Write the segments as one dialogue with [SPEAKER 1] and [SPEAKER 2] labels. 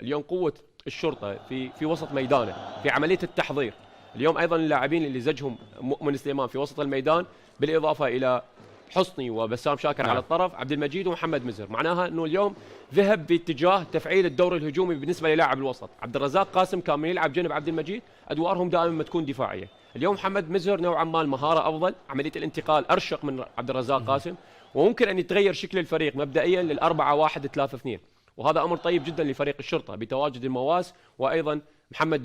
[SPEAKER 1] اليوم قوه الشرطه في وسط ميدانه في عمليه التحضير. اليوم ايضا اللاعبين اللي زجهم مؤمن سليمان في وسط الميدان، بالاضافه الى حسني وبسام شاكر على الطرف، عبد المجيد ومحمد مزر، معناها انه اليوم ذهب باتجاه تفعيل الدور الهجومي بالنسبه للاعب الوسط. عبد الرزاق قاسم كان يلعب جنب عبد المجيد، ادوارهم دائما ما تكون دفاعيه. اليوم محمد مزر نوعا ما المهاره افضل، عمليه الانتقال ارشق من عبد الرزاق قاسم، وممكن ان يتغير شكل الفريق مبدئيا لل4-1-3-2، وهذا امر طيب جدا لفريق الشرطه بتواجد المواس وايضا محمد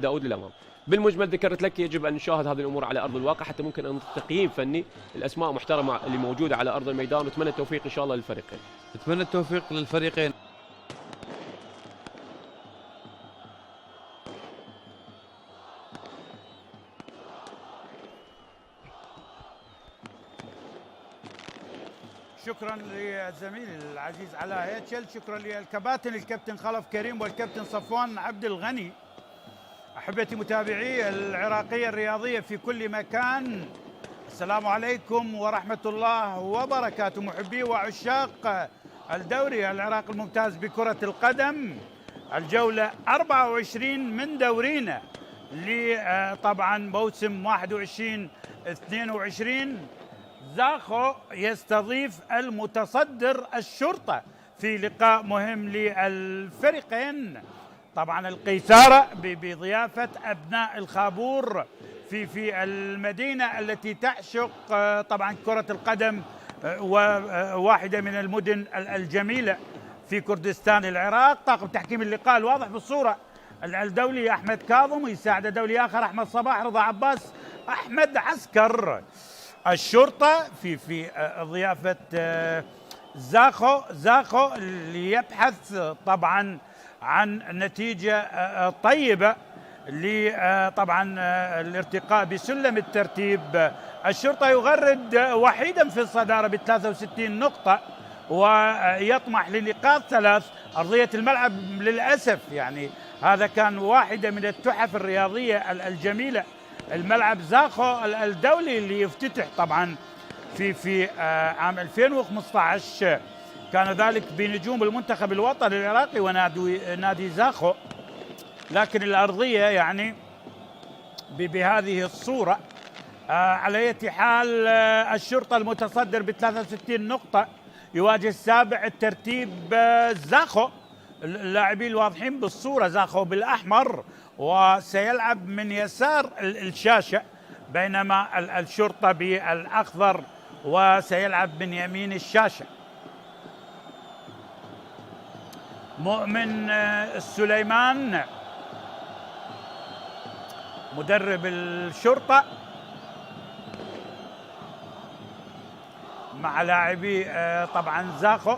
[SPEAKER 1] داود للامام. بالمجمل ذكرت لك يجب ان نشاهد هذه الامور على ارض الواقع حتى ممكن ان تقييم فني الاسماء محترمه اللي موجوده على ارض الميدان، ونتمنى التوفيق ان شاء الله للفريقين.
[SPEAKER 2] نتمنى التوفيق للفريقين.
[SPEAKER 3] شكرا للزميل العزيز علاء هيتشل، شكرا للكباتن الكابتن خلف كريم والكابتن صفوان عبد الغني. احبتي متابعي العراقيه الرياضيه في كل مكان، السلام عليكم ورحمه الله وبركاته. محبي وعشاق الدوري العراقي الممتاز بكره القدم، الجوله 24 من دورينا طبعا موسم 21-22. زاخو يستضيف المتصدر الشرطة في لقاء مهم للفريقين. طبعا القيثارة بضيافة أبناء الخابور في المدينة التي تعشق طبعا كرة القدم، وواحدة من المدن الجميلة في كردستان العراق. طاقم تحكيم اللقاء الواضح بالصورة الدولي أحمد كاظم، ويساعد دولي آخر أحمد صباح، رضا عباس، أحمد عسكر. الشرطة في ضيافة زاخو اللي يبحث طبعا عن نتيجة طيبة طبعا الارتقاء بسلم الترتيب. الشرطة يغرد وحيدا في الصدارة ب63 نقطة ويطمح لنقاط 3. أرضية الملعب للأسف يعني هذا كان واحدة من التحف الرياضية الجميلة، الملعب زاخو الدولي اللي يفتتح طبعا في عام 2015، كان ذلك بنجوم المنتخب الوطني العراقي ونادي زاخو. لكن الأرضية يعني بهذه الصورة. على أي حال الشرطة المتصدر ب63 نقطة يواجه السابع الترتيب زاخو. اللاعبين الواضحين بالصورة، زاخو بالأحمر وسيلعب من يسار الشاشة، بينما الشرطة بالأخضر وسيلعب من يمين الشاشة. مؤمن السليمان مدرب الشرطة مع لاعبي طبعا زاخو.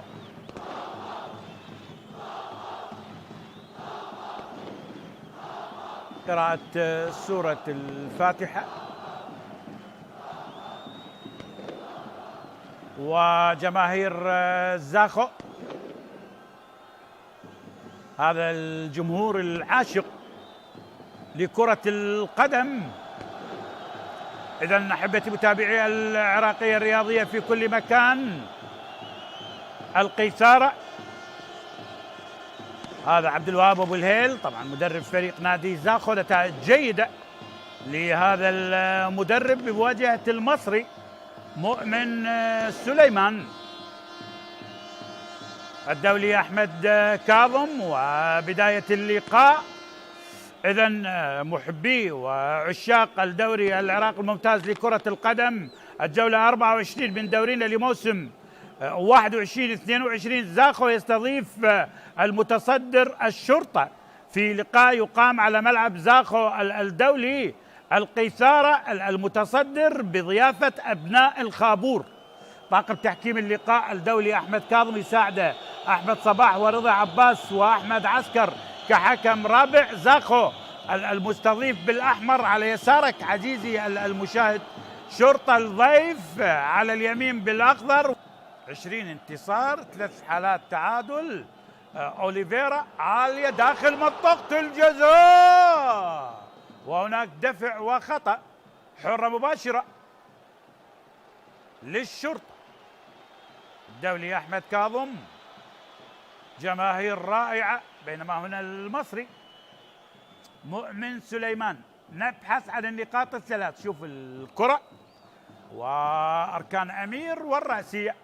[SPEAKER 3] قراءة سورة الفاتحة وجماهير زاخو، هذا الجمهور العاشق لكرة القدم. إذن أحبتي متابعي العراقية الرياضية في كل مكان، القيثارة هذا عبد الوهاب أبو الهيل طبعا مدرب فريق نادي زاخو، نتائج جيدة لهذا المدرب بمواجهة المصري مؤمن سليمان. الدولي أحمد كاظم وبداية اللقاء. إذن محبي وعشاق الدوري العراقي الممتاز لكرة القدم، الجولة 24 من دورينا لموسم 21-22. زاخو يستضيف المتصدر الشرطة في لقاء يقام على ملعب زاخو الدولي. القيثارة المتصدر بضيافة أبناء الخابور. طاقم تحكيم اللقاء الدولي أحمد كاظم، يساعده أحمد صباح ورضا عباس وأحمد عسكر كحكم رابع. زاخو المستضيف بالأحمر على يسارك عزيزي المشاهد، شرطة الضيف على اليمين بالأخضر. 20 انتصار، 3 حالات تعادل. أوليفيرا عالية داخل منطقة الجزاء، وهناك دفع وخطأ، حرة مباشرة للشرطة. الدولي أحمد كاظم جماهير رائعة. بينما هنا المصري مؤمن سليمان. نبحث عن النقاط الثلاث. شوف الكرة وأركان أمير والرأسية.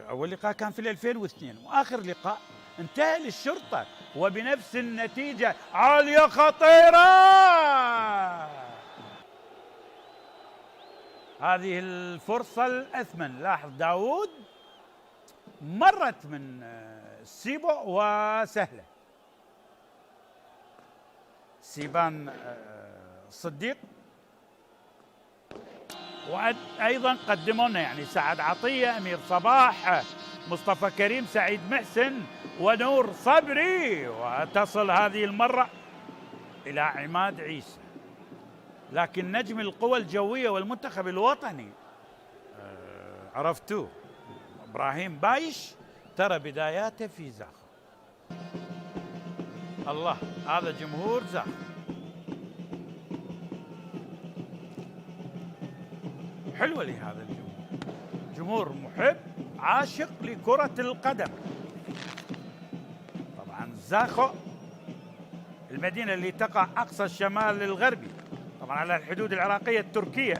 [SPEAKER 3] أول لقاء كان في 2002 وآخر لقاء انتهى للشرطة وبنفس النتيجة عالية خطيرة. هذه الفرصة الأثمن. لاحظ داود مرت من سيبو وسهلة. سيبان صديق وأيضا قدموا لنا يعني سعد عطية، أمير صباح، مصطفى كريم، سعيد محسن ونور صبري. وتصل هذه المرة إلى عماد عيسى. لكن نجم القوى الجوية والمنتخب الوطني عرفتوه إبراهيم بايش ترى بداياته في زاخو. الله، هذا جمهور زاخو. حلوة لهذا الجمهور، جمهور محب عاشق لكرة القدم. طبعا زاخو المدينة اللي تقع أقصى الشمال الغربي، طبعا على الحدود العراقية التركية.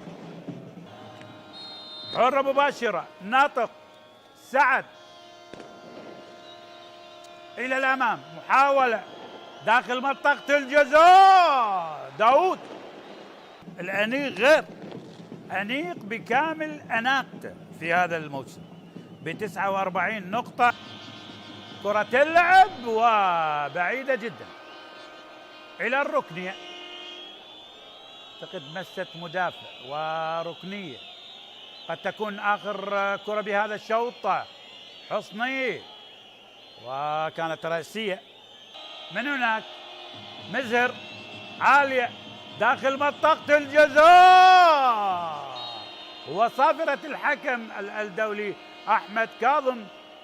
[SPEAKER 3] حرة مباشرة، ناطق، سعد إلى الأمام، محاولة داخل منطقة الجزاء. داود الأنيق غير أنيق بكامل أناقته في هذا الموسم ب49 نقطة. كرة اللعب وبعيدة جدا إلى الركنية. اعتقد مست مدافع وركنية، قد تكون آخر كرة بهذا الشوط. حصني وكانت رأسية. من هناك مزهر عالية داخل منطقة الجزاء. وصافرة الحكم الدولي أحمد كاظم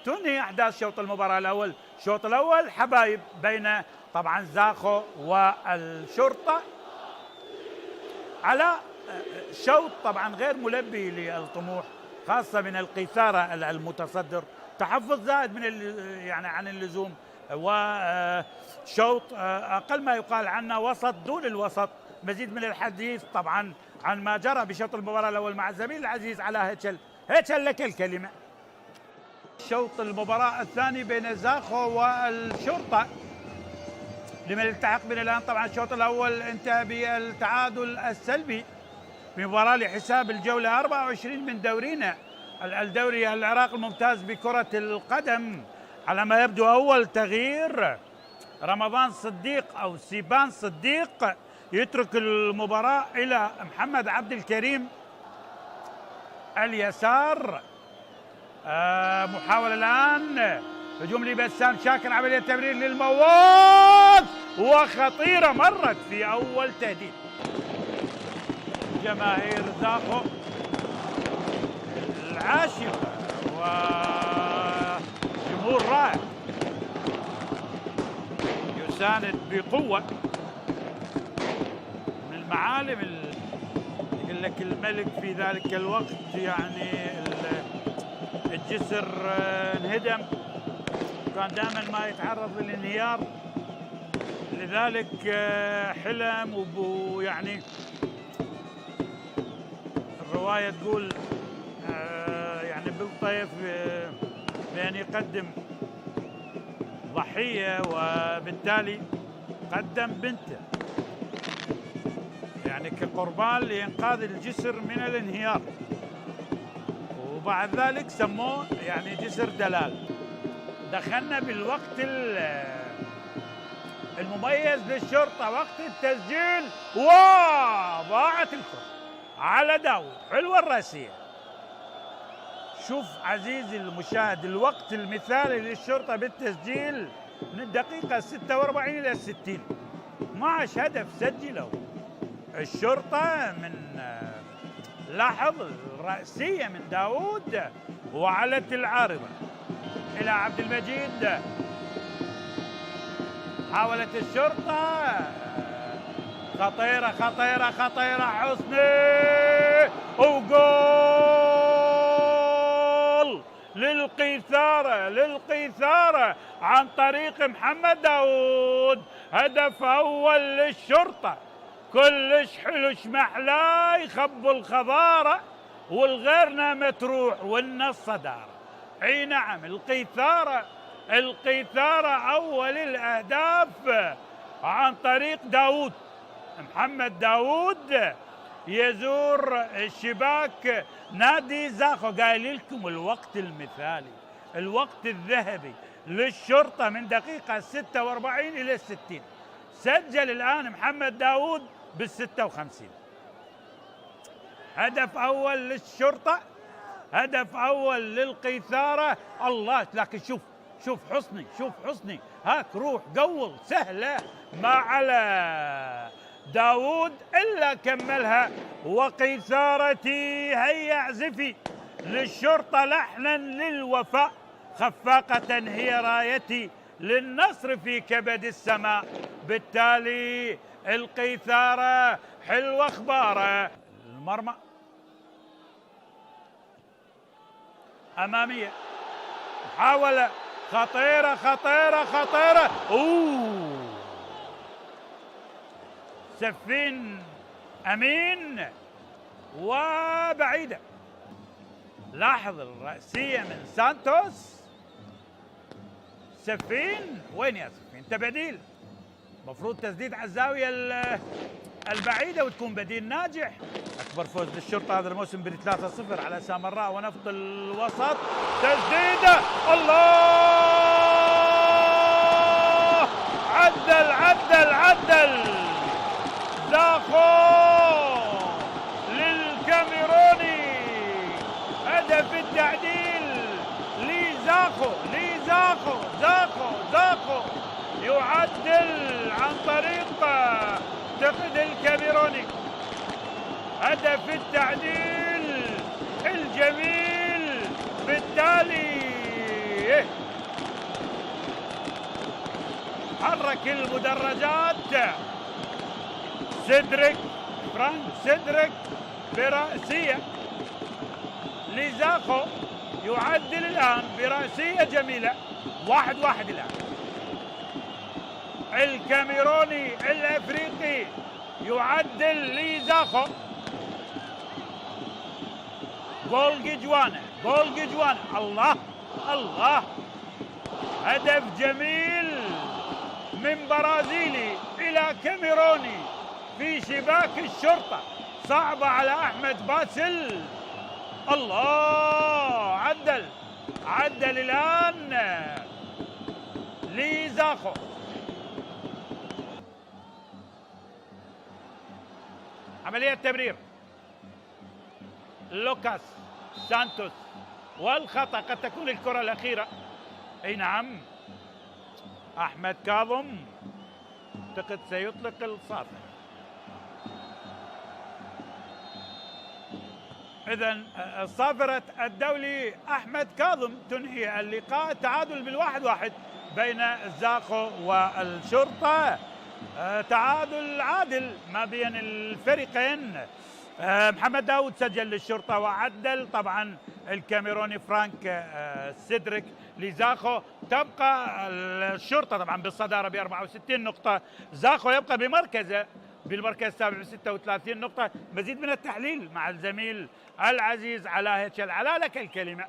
[SPEAKER 3] تنهي أحداث شوط المباراة الأول. الشوط الأول حبايب بين طبعا زاخو والشرطة على شوط طبعا غير ملبي للطموح، خاصة من القيثارة المتصدر، تحفظ زائد من يعني عن اللزوم، وشوط أقل ما يقال عنه وسط دون الوسط. مزيد من الحديث طبعا عن ما جرى بشوط المباراة الأول مع الزميل العزيز علاء هيتشل. هيتشل لك الكلمة. شوط المباراة الثاني بين زاخو والشرطة لمن التحق بنا الآن. طبعا الشوط الأول انتهى بالتعادل السلبي في مباراة لحساب الجولة 24 من دورينا الدوري العراقي الممتاز بكرة القدم. على ما يبدو أول تغيير، رمضان صديق أو سيبان صديق يترك المباراة إلى محمد عبد الكريم اليسار. محاولة الآن هجوم لبسام شاكر، عملية تمرير للمواز وخطيرة مرت في أول تهديد. جماهير زاخو العاشقة وجمهور رائع يساند بقوة. من المعالم يقول لك الملك في ذلك الوقت يعني الجسر انهدم، كان دائما ما يتعرض للانهيار، لذلك حلم يعني الرواية تقول يعني بالطيف بأن يقدم ضحية، وبالتالي قدم بنته يعني كقربان لإنقاذ الجسر من الانهيار، وبعد ذلك سموه يعني جسر دلال. دخلنا بالوقت المميز للشرطة، وقت التسجيل، وضاعت الكرة على داود. حلوة الراسية. شوف عزيزي المشاهد الوقت المثالي للشرطة بالتسجيل من الدقيقة 46 إلى 60. 12 هدف سجله الشرطة. من لاحظ الرأسية من داود وعلت العارضة إلى عبد المجيد. حاولت الشرطة، خطيرة خطيرة خطيرة، حسني وجول للقيثارة عن طريق محمد داود. هدف أول للشرطة، كلش حلو محلاه يخبوا الخضارة والغيرنا متروح ولنا الصدارة. اي نعم، القيثارة أول الأهداف عن طريق داود. محمد داود يزور الشباك نادي زاخو. قايل لكم الوقت المثالي، الوقت الذهبي للشرطة من دقيقة 46 إلى 60. سجل الآن محمد داود بال56. هدف أول للشرطة، هدف أول للقيثارة. الله، لكن شوف حسني هاك روح قول سهلة ما على داود إلا كملها. وقيثارتي هيا اعزفي للشرطة لحنا للوفاء، خفاقة هي رايتي للنصر في كبد السماء. بالتالي القيثارة حلوة اخباره. المرمى أمامية، محاولة خطيرة. سفين أمين وبعيدة. لاحظ الرأسية من سانتوس. سفين وين يا سفين؟ انت بديل، مفروض تسديد على الزاوية البعيدة وتكون بديل ناجح. أكبر فوز للشرطة هذا الموسم ب 3-0 على سامراء ونفط الوسط. تسديدة، الله، عدل زاخو للكاميروني. هدف التعديل لزاخو يعدل عن طريق تقد الكاميروني. هدف التعديل الجميل. بالتالي حرك المدرجات. فرانك سيدريك برأسية لزاخو يعدل الآن برأسية جميلة. 1-1 الآن. الكاميروني الأفريقي يعدل لزاخو. جول جيجوانا. الله، هدف جميل من برازيلي إلى كاميروني في شباك الشرطة. صعبة على أحمد باسل. الله، عدل الآن لزاخو. عملية تمرير لوكاس سانتوس والخطأ، قد تكون الكرة الأخيرة. أي نعم، أحمد كاظم أعتقد سيطلق الصافرة. إذن صافرة الدولي أحمد كاظم تنهي اللقاء. تعادل بال1-1 بين زاخو والشرطة. تعادل عادل ما بين الفريقين. محمد داود سجل للشرطة وعدل. طبعا الكاميروني فرانك سيدريك لزاخو. تبقى الشرطة طبعا بالصدارة ب64 نقطة. زاخو يبقى بمركزه بالمركز السابع ب36 نقطة. مزيد من التحليل مع الزميل العزيز علاء هيتشل. علاء، لك الكلمة.